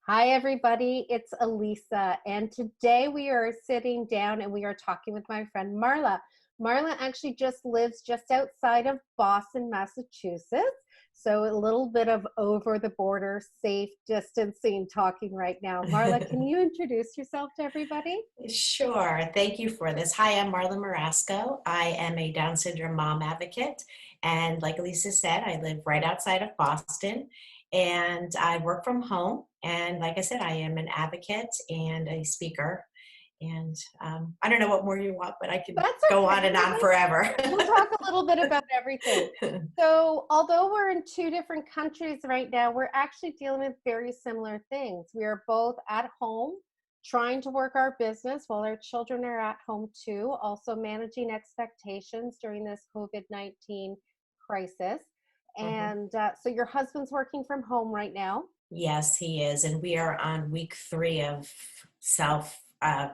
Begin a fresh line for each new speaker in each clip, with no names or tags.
Hi, everybody. It's Elisa, and today we are sitting down and we are talking with my friend Marla. Marla actually just lives just outside of Boston, Massachusetts. So a little bit of over the border, safe distancing talking right now. Marla, can you introduce yourself to everybody?
Sure. Thank you for this. Hi, I'm Marla Murasko. I am a Down syndrome mom advocate. And like Lisa said, I live right outside of Boston and I work from home. And like I said, I am an advocate and a speaker. And I don't know what more you want, but I can
That's
go on
okay.
and on forever.
We'll talk a little bit about everything. So, although we're in two different countries right now, we're actually dealing with very similar things. We are both at home trying to work our business while our children are at home too, also managing expectations during this COVID-19 crisis.
Mhm.
And so, your husband's working from home right now.
Yes, he is. And we are on week 3 of self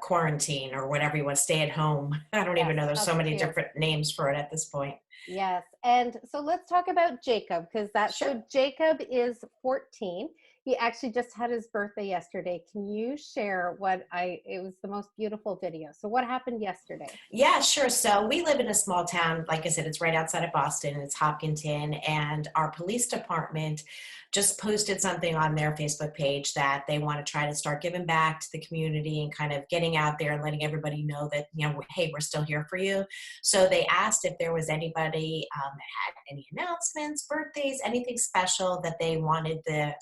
quarantine or whatever you want, stay at home. I don't even know.
Yes,
There's
us
so many
too.
different names for it at this point.
Yes. And so let's talk about Jacob because
Sure.
Jacob is 14. He actually just had his birthday yesterday. Can you share it was the most beautiful video. So what happened yesterday?
Yeah, sure. So we live in a small town. Like I said, it's right outside of Boston. It's Hopkinton. And our police department just posted something on their Facebook page that they want to try to start giving back to the community and kind of getting out there and letting everybody know that, hey, we're still here for you. So they asked if there was anybody that had any announcements, birthdays, anything special that they wanted the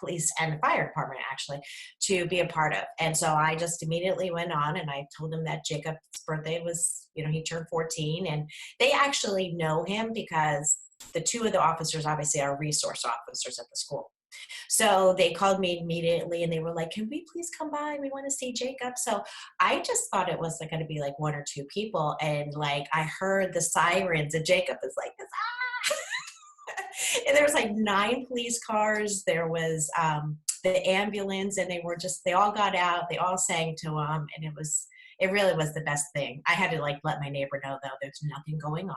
police and the fire department actually to be a part of. And so I just immediately went on and I told him that Jacob's birthday was, he turned 14 and they actually know him because the two of the officers obviously are resource officers at the school. So they called me immediately and they were like, can we please come by? We want to see Jacob. So I just thought it was going to be like one or two people. And like I heard the sirens and Jacob is like, ah! And there was like 9 police cars. There was the ambulance, and they all got out. They all sang to him, and it really was the best thing. I had to like let my neighbor know though, there's nothing going on,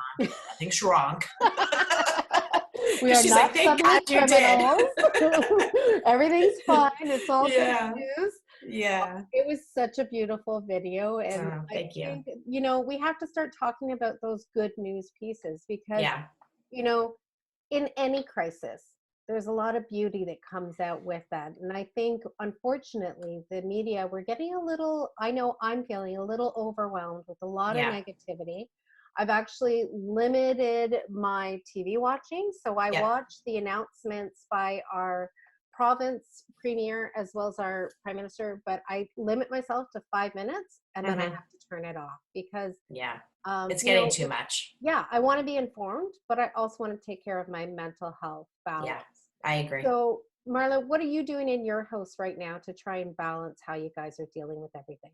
nothing's wrong,
We
because
are
she's like,
not
thank
suddenly
God you did.
criminals. Everything's fine. It's all good
Yeah,
news.
yeah.
It was such a beautiful video. And
Oh,
I
thank you.
think, we have to start talking about those good news pieces because,
Yeah,
you know, in any crisis, there's a lot of beauty that comes out with that. And I think, unfortunately, the media, we're getting I know I'm feeling a little overwhelmed with a lot of
yeah,
negativity. I've actually limited my TV watching. So I
yeah.
watch the announcements by our province premier as well as our prime minister, but I limit myself to 5 minutes and then I have
Hmm.
to turn it off because,
Yeah,
um,
it's
you
getting
know,
too much.
yeah, I want to be informed, but I also want to take care of my mental health
Yeah,
balance.
I agree.
So, Marla, what are you doing in your house right now to try and balance how you guys are dealing with everything?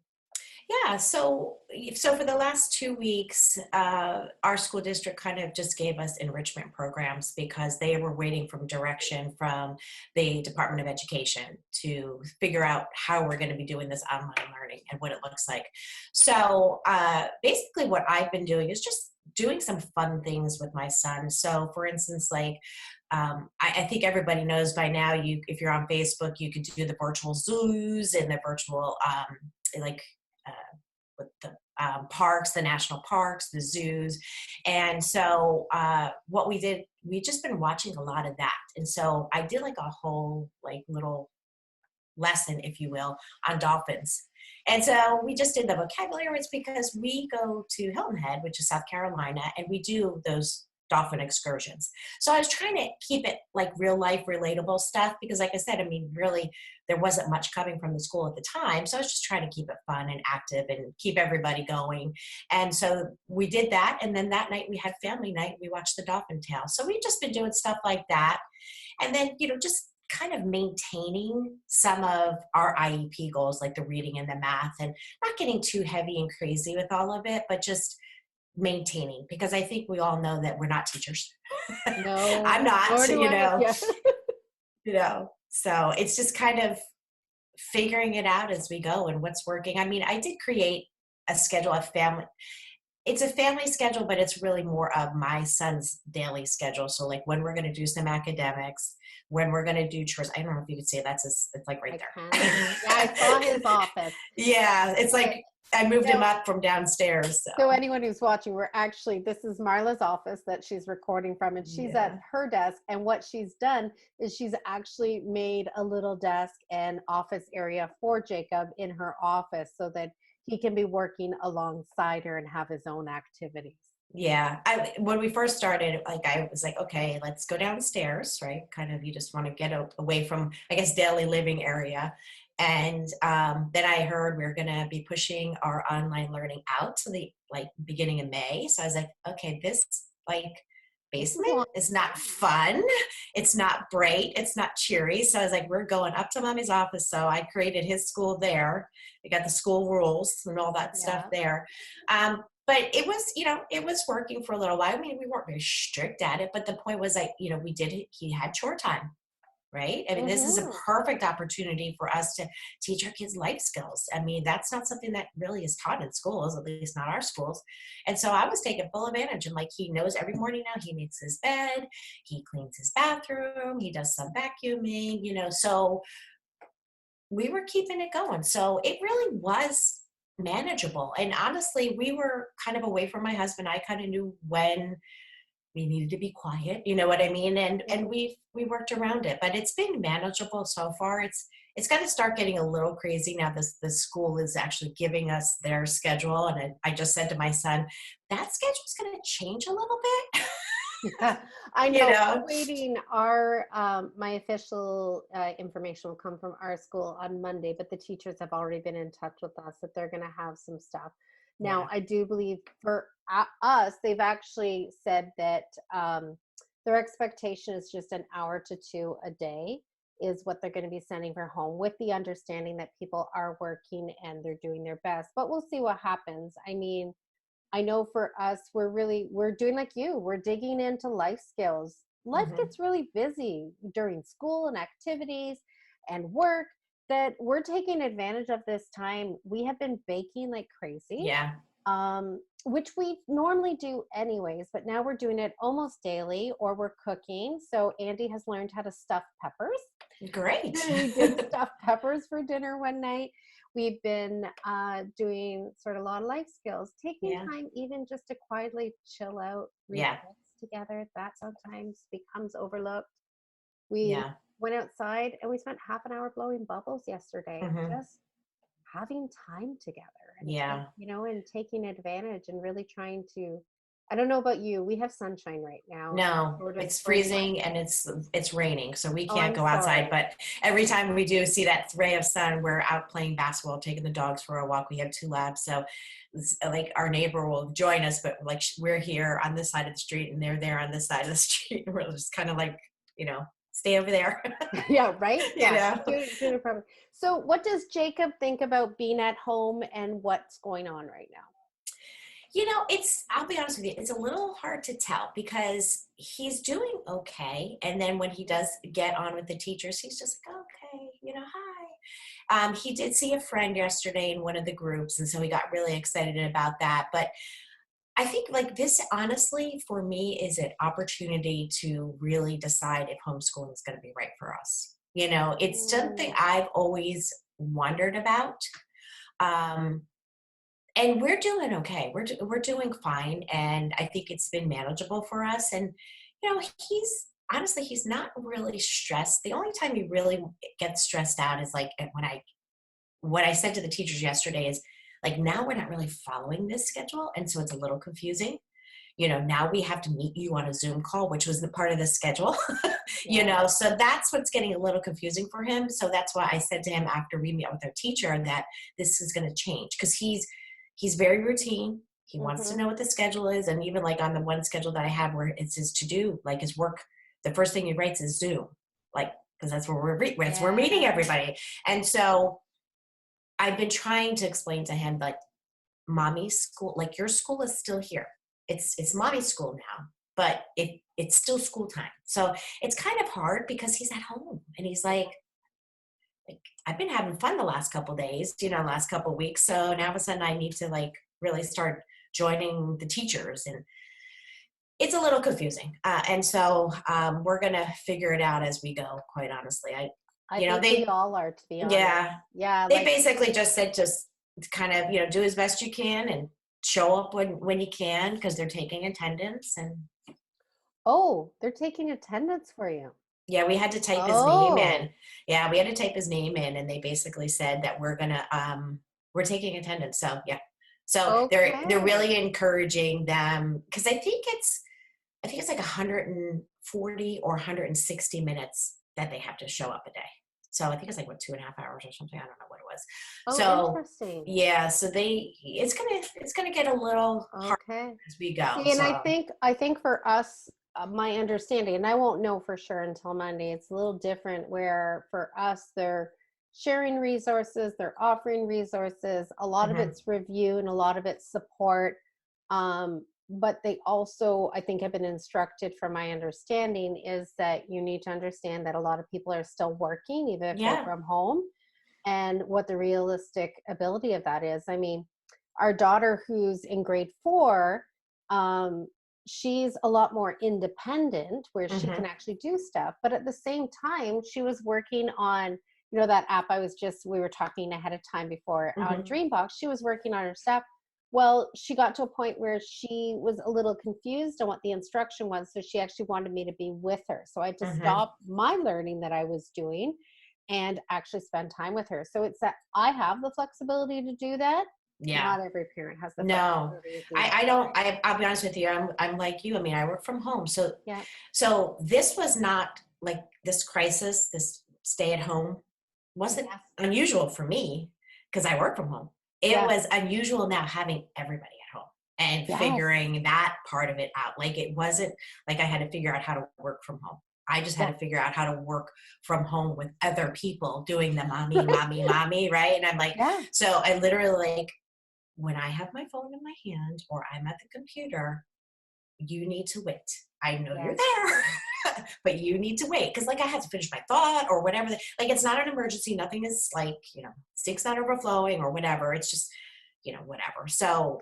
Yeah, so for the last 2 weeks, our school district kind of just gave us enrichment programs because they were waiting for direction from the Department of Education to figure out how we're going to be doing this online learning and what it looks like. So basically, what I've been doing is just doing some fun things with my son. So, for instance, like I think everybody knows by now. If you're on Facebook, you could do the virtual zoos and the virtual like with the parks, the national parks, the zoos. And so what we did, we just been watching a lot of that. And so I did like a whole like little lesson, if you will, on dolphins. And so we just did the vocabulary words because we go to Hilton Head, which is South Carolina, and we do those dolphin excursions. So I was trying to keep it like real life relatable stuff because like I said, I mean, really there wasn't much coming from the school at the time. So I was just trying to keep it fun and active and keep everybody going. And so we did that. And then that night we had family night. We watched the dolphin tale. So we've just been doing stuff like that. And then, just kind of maintaining some of our IEP goals, like the reading and the math, and not getting too heavy and crazy with all of it, but just maintaining, because I think we all know that we're not teachers.
No,
I'm not,
nor do I. Yeah.
so it's just kind of figuring it out as we go and what's working. I mean, I did create a schedule of family. it's a family schedule, but it's really more of my son's daily schedule. So like when we're going to do some academics, when we're going to do chores. I don't know if you could see it. It's like right
I can
there.
see. Yeah, I saw his office.
Yeah, it's
Okay.
like I moved him
So,
up from downstairs.
so
So
anyone who's watching, this is Marla's office that she's recording from, and she's at
yeah,
her desk. And what she's done is she's actually made a little desk and office area for Jacob in her office so that he can be working alongside her and have his own activities.
yeah. When we first started, like I was like, okay, let's go downstairs, right? Kind of, you just want to get away from, I guess, daily living area. And then I heard we are going to be pushing our online learning out to the like beginning of May. So I was like, okay, this like
This is
basement
long.
is not fun. It's not bright. It's not cheery. So I was like, we're going up to mommy's office. So I created his school there. We got the school rules and all that stuff
Yeah.
there. But it was, it was working for a little while. I mean, we weren't very strict at it, but the point was like, we did it. He had chore time, right? I mean, this is a
Mm-hmm.
perfect opportunity for us to teach our kids life skills. I mean, that's not something that really is taught in schools, at least not our schools. And so I was taking full advantage. And like, he knows every morning now he makes his bed, he cleans his bathroom, he does some vacuuming, so we were keeping it going. So it really was manageable. And honestly, we were kind of away from my husband. I kind of knew when we needed to be quiet, you know what I mean? And we worked around it, but it's been manageable so far. It's going to start getting a little crazy now. The school is actually giving us their schedule, and I just said to my son, that schedule's going to change a little bit.
Yeah, I
you
know.
know,
We're waiting. Our my official information will come from our school on Monday, but the teachers have already been in touch with us that they're going to have some stuff. Now,
yeah.
I do believe for us, they've actually said that their expectation is just an hour to two a day is what they're going to be sending for home, with the understanding that people are working and they're doing their best. But we'll see what happens. I mean, I know for us, we're doing like you. We're digging into life skills. Life
Hmm.
gets really busy during school and activities and work, that we're taking advantage of this time. We have been baking like crazy,
Yeah.
which we normally do anyways, but now we're doing it almost daily, or we're cooking. So Andy has learned how to stuff peppers.
Great.
We did stuffed peppers for dinner one night. We've been doing sort of a lot of life skills, taking
Yeah.
time even just to quietly chill out, read
Yeah.
books together. That sometimes becomes overlooked. We
Yeah.
went outside and we spent half an hour blowing bubbles yesterday,
Hmm.
just having time together
Yeah.
and taking advantage and really trying to. I don't know about you. We have sunshine right now,
No,
sort of
it's
spring
freezing
weather.
and it's raining, so we
Oh,
can't
I'm
go outside.
sorry.
But every time we do see that ray of sun, we're out playing basketball, taking the dogs for a walk. We have two labs, so like our neighbor will join us, but like we're here on this side of the street and they're there on this side of the street. And we're just kind of like, stay over there.
Yeah, right?
you
Yeah.
know.
Do it properly. So what does Jacob think about being at home and what's going on right now?
I'll be honest with you, it's a little hard to tell because he's doing okay. And then when he does get on with the teachers, he's just like, okay, hi. He did see a friend yesterday in one of the groups, and so he got really excited about that. But I think like this, honestly, for me, is an opportunity to really decide if homeschooling is going to be right for us. It's something
Mm,
I've always wondered about. Um, and we're doing okay. We're doing fine, and I think it's been manageable for us. And he's honestly he's not really stressed. The only time he really gets stressed out is like when I what I said to the teachers yesterday is like, now we're not really following this schedule, and so it's a little confusing. Now we have to meet you on a Zoom call, which was the part of the schedule.
yeah.
So that's what's getting a little confusing for him. So that's why I said to him after we met with our teacher that this is going to change, because he's very routine. He wants to
Mm-hmm.
know what the schedule is. And even like on the one schedule that I have where it's his to do, like his work, the first thing he writes is Zoom, like, because that's where we're meeting
Yeah.
everybody. And so I've been trying to explain to him, like, mommy's school, like your school is still here. It's mommy's school now, but it's still school time. So it's kind of hard because he's at home and he's like I've been having fun the last couple days, last couple weeks. So now all of a sudden I need to like really start joining the teachers, and it's a little confusing. And so we're going to figure it out as we go, quite honestly.
I think we all are, to be honest.
Yeah,
Yeah.
they basically just said, just kind of, do as best you can and show up when you can, because they're taking attendance. And
oh, they're taking attendance for you.
yeah, we had to type his name in. Yeah, we had to type his name in, and they basically said that we're taking attendance. So yeah, so they're really encouraging them, because I think it's like 140 or 160 minutes that they have to show up a day. So I think it's like 2.5 hours or something. I don't know what it was. So
interesting.
yeah, so it's gonna get a little harder as we go.
See, and I think for us, my understanding, and I won't know for sure until Monday, it's a little different where for us, they're sharing resources, they're offering resources, a lot of it's review and a lot of it's support. But they also, I think, have been instructed, from my understanding, is that you need to understand that a lot of people are still working, even if they're from home, and what the realistic ability of that is. I mean, our daughter, who's in grade 4, she's a lot more independent, where she can actually do stuff. But at the same time, she was working on, that app we were talking ahead of time before on Dreambox. She was working on her stuff. Well, she got to a point where she was a little confused on what the instruction was. So she actually wanted me to be with her. So I had to stop my learning that I was doing and actually spend time with her. So it's that I have the flexibility to do that. Yeah. Not every parent has the flexibility to do that.
I don't. I'll be honest with you. I'm like you. I mean, I work from home. So
yeah.
So this was not like this crisis, this stay at home wasn't unusual for me, because I work from home. It was unusual now having everybody at home and figuring that part of it out. Like, it wasn't like I had to figure out how to work from home. I just had to figure out how to work from home with other people doing the mommy, right? And I'm like, so I literally, like, when I have my phone in my hand or I'm at the computer, you need to wait. I know you're there, but you need to wait. Cause like I had to finish my thought or whatever. Like, it's not an emergency. Nothing is like, sink's not overflowing or whatever. It's just, whatever. So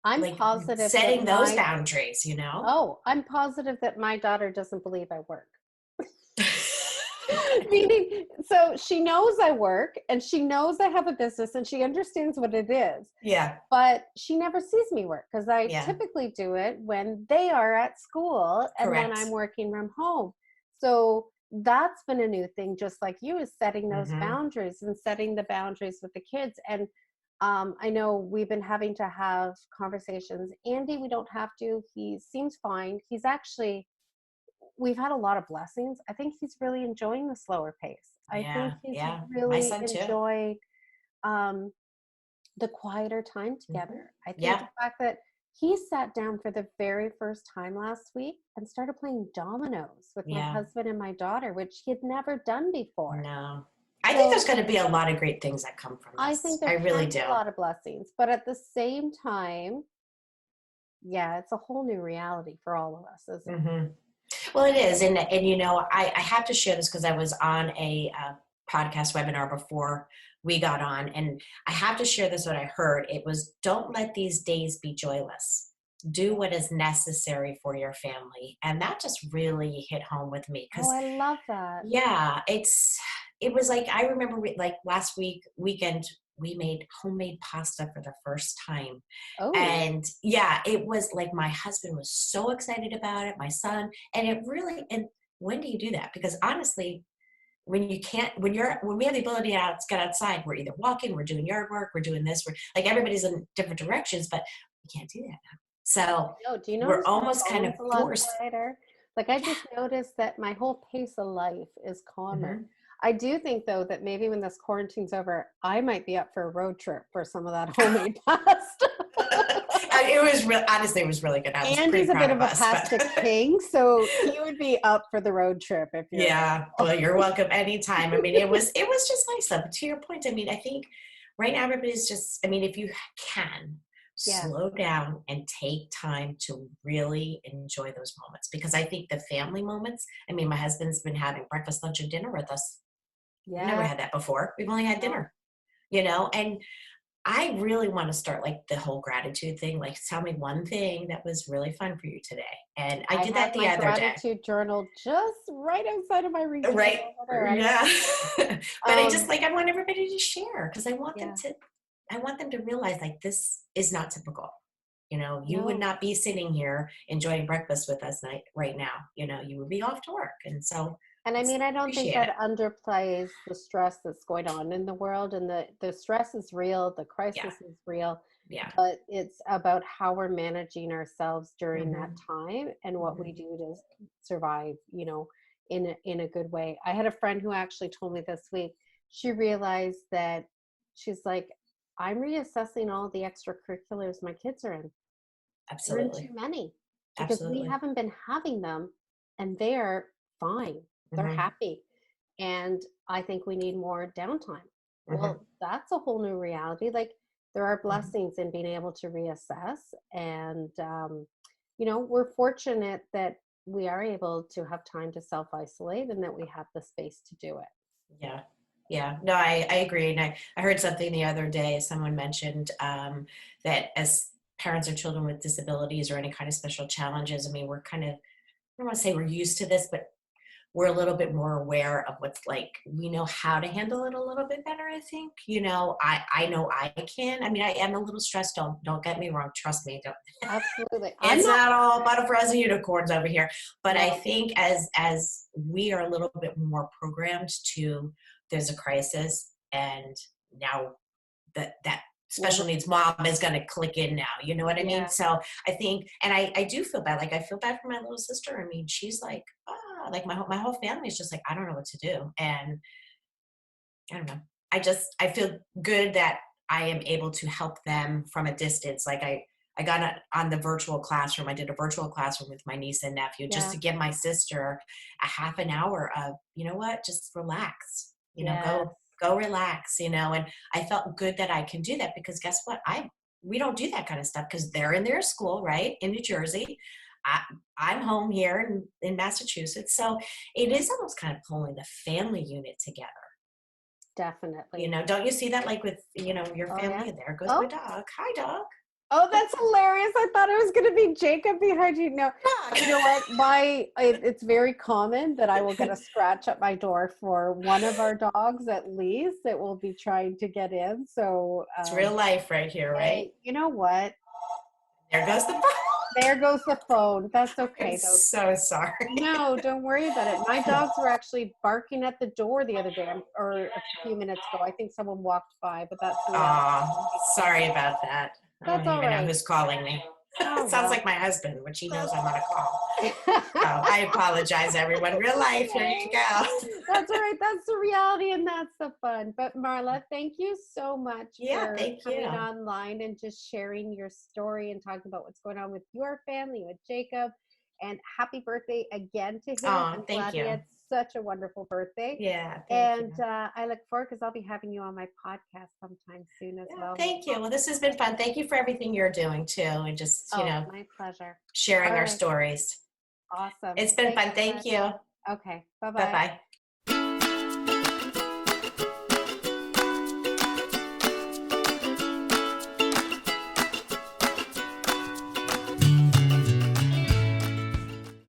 I'm
like
positive
setting those boundaries,
Oh, I'm positive that my daughter doesn't believe I work. Meaning, so she knows I work and she knows I have a business and she understands what it is.
Yeah.
But she never sees me work, because I typically do it when they are at school and when I'm working from home. So that's been a new thing, just like you, is setting those boundaries and setting the boundaries with the kids. And I know we've been having to have conversations. Andy, we don't have to. He seems fine. He's actually, we've had a lot of blessings. I think he's really enjoying the slower pace. I think he's really enjoyed the quieter time together. I think the fact that he sat down for the very first time last week and started playing dominoes with my husband and my daughter, which he had never done before.
No. I think there's going to be a lot of great things that come from this.
I think there really do. A lot of blessings. But at the same time, it's a whole new reality for all of us, isn't it?
Well, it is. And I have to share this because I was on a podcast webinar before we got on. And I have to share this, what I heard. It was, don't let these days be joyless. Do what is necessary for your family. And that just really hit home with me.
Oh, I love that.
Yeah, it was like, I remember like last weekend, we made homemade pasta for the first time. Oh. And it was like, my husband was so excited about it, my son, and when do you do that? Because honestly, when we have the ability to get outside, we're either walking, we're doing yard work, we're doing this, we're like, everybody's in different directions, but we can't do that now. So
do you know
we're almost kind of forced.
Like, I just noticed that my whole pace of life is calmer. I do think, though, that maybe when this quarantine's over, I might be up for a road trip for some of that homemade pasta.
Honestly, it was really good.
Andy's a bit of a pasta king, so he would be up for the road trip if you're.
Yeah, well, you're welcome anytime. I mean, it was just nice. Though. But to your point, I mean, I think right now everybody's just. I mean, if you can slow down and take time to really enjoy those moments, because I think the family moments. I mean, my husband's been having breakfast, lunch, and dinner with us. Yeah. We've never had that before. We've only had dinner, and I really want to start like the whole gratitude thing. Like, tell me one thing that was really fun for you today. And I
I
did
have
that the
my
other day.
gratitude journal just right outside of my refrigerator
Right.
over there.
Yeah. But I just
Um,
like, I want everybody to share because
yeah,
I want them to realize like this is not typical. You know, you would
no.
not be sitting here enjoying breakfast with us right now. You know, you would be off to work. And so
And I
let's
mean, I don't think
appreciate it.
that underplays the stress that's going on in the world. And the stress is real, the
Yeah.
crisis is real,
Yeah.
but it's about how we're managing ourselves during that
Hmm.
time and what we
Hmm.
do to survive, in a good way. I had a friend who actually told me this week, she realized that she's like, I'm reassessing all the extracurriculars my kids are in. They're in too
Absolutely.
many because we
Absolutely.
haven't been having them and they're fine. They're
Hmm.
happy. And I think we need more downtime.
Hmm.
Well, that's a whole new reality. Like there are
Hmm.
blessings in being able to reassess. And, we're fortunate that we are able to have time to self isolate and that we have the space to do it.
Yeah. Yeah. No, I agree. And I heard something the other day. Someone mentioned that as parents of children with disabilities or any kind of special challenges, I mean, we're kind of, I don't want to say we're used to this, but we're a little bit more aware of what's like, we know how to handle it a little bit better, I think. I know I can. I mean, I am a little stressed. Don't get me wrong. Trust me. Don't,
Absolutely. I'm
it's
not,
not all butterflies and unicorns over here. But I
no,
think as we are a little bit more programmed to, there's a crisis and now that
we're,
special needs mom is going to click in now. You know what I mean?
yeah,
So I think, and I do feel bad. Like I feel bad for my little sister. I mean, she's like, like my whole family is just like, I don't know what to do. And I don't know. I feel good that I am able to help them from a distance. Like I got on the virtual classroom. I did a virtual classroom with my niece and nephew just
yeah,
to give my sister a half an hour of, you know what, just relax,
yes,
go relax, and I felt good that I can do that because guess what? We don't do that kind of stuff because they're in their school, right? In New Jersey. I, I'm home here in Massachusetts. So it is almost kind of pulling the family unit together.
definitely.
Don't you see that like with, your
Oh, yeah.
family? And there goes my
Oh,
dog. Hi, dog.
oh, that's hilarious. I thought it was going to be Jacob behind you. No,
Dog.
you know what? It's very common that I will get a scratch at my door for one of our dogs at least that will be trying to get in. So,
It's real life right here, right?
hey, you know what?
There goes the phone.
There goes the phone. That's
I'm
okay though.
so sorry.
No, don't worry about it. My dogs were actually barking at the door the other day, or a few minutes ago. I think someone walked by, but that's the reality.
Aw, sorry about that. I
That's
don't
all
even know
right.
who's calling me.
Oh
It sounds
well.
like my husband, which he knows
That's
I'm on a call. So
okay.
I apologize, everyone. Real life, here you go.
That's all right. That's the reality and that's the fun. But Marla, thank you so much
Yeah,
for
thank you.
coming online and just sharing your story and talking about what's going on with your family, with Jacob. And happy birthday again to him.
Oh,
I'm
thank
glad he
you.
had such a wonderful birthday.
Yeah, thank you.
And I look forward because I'll be having you on my podcast sometime soon as
Yeah,
well. We'll
thank you.
talk.
Well, this has been fun. Thank you for everything you're doing too, and just,
Oh, my pleasure.
sharing
All
our
right.
stories.
Awesome.
It's been
Thanks
fun.
so
Thank
much.
you.
Okay. Bye
Bye
bye.
bye.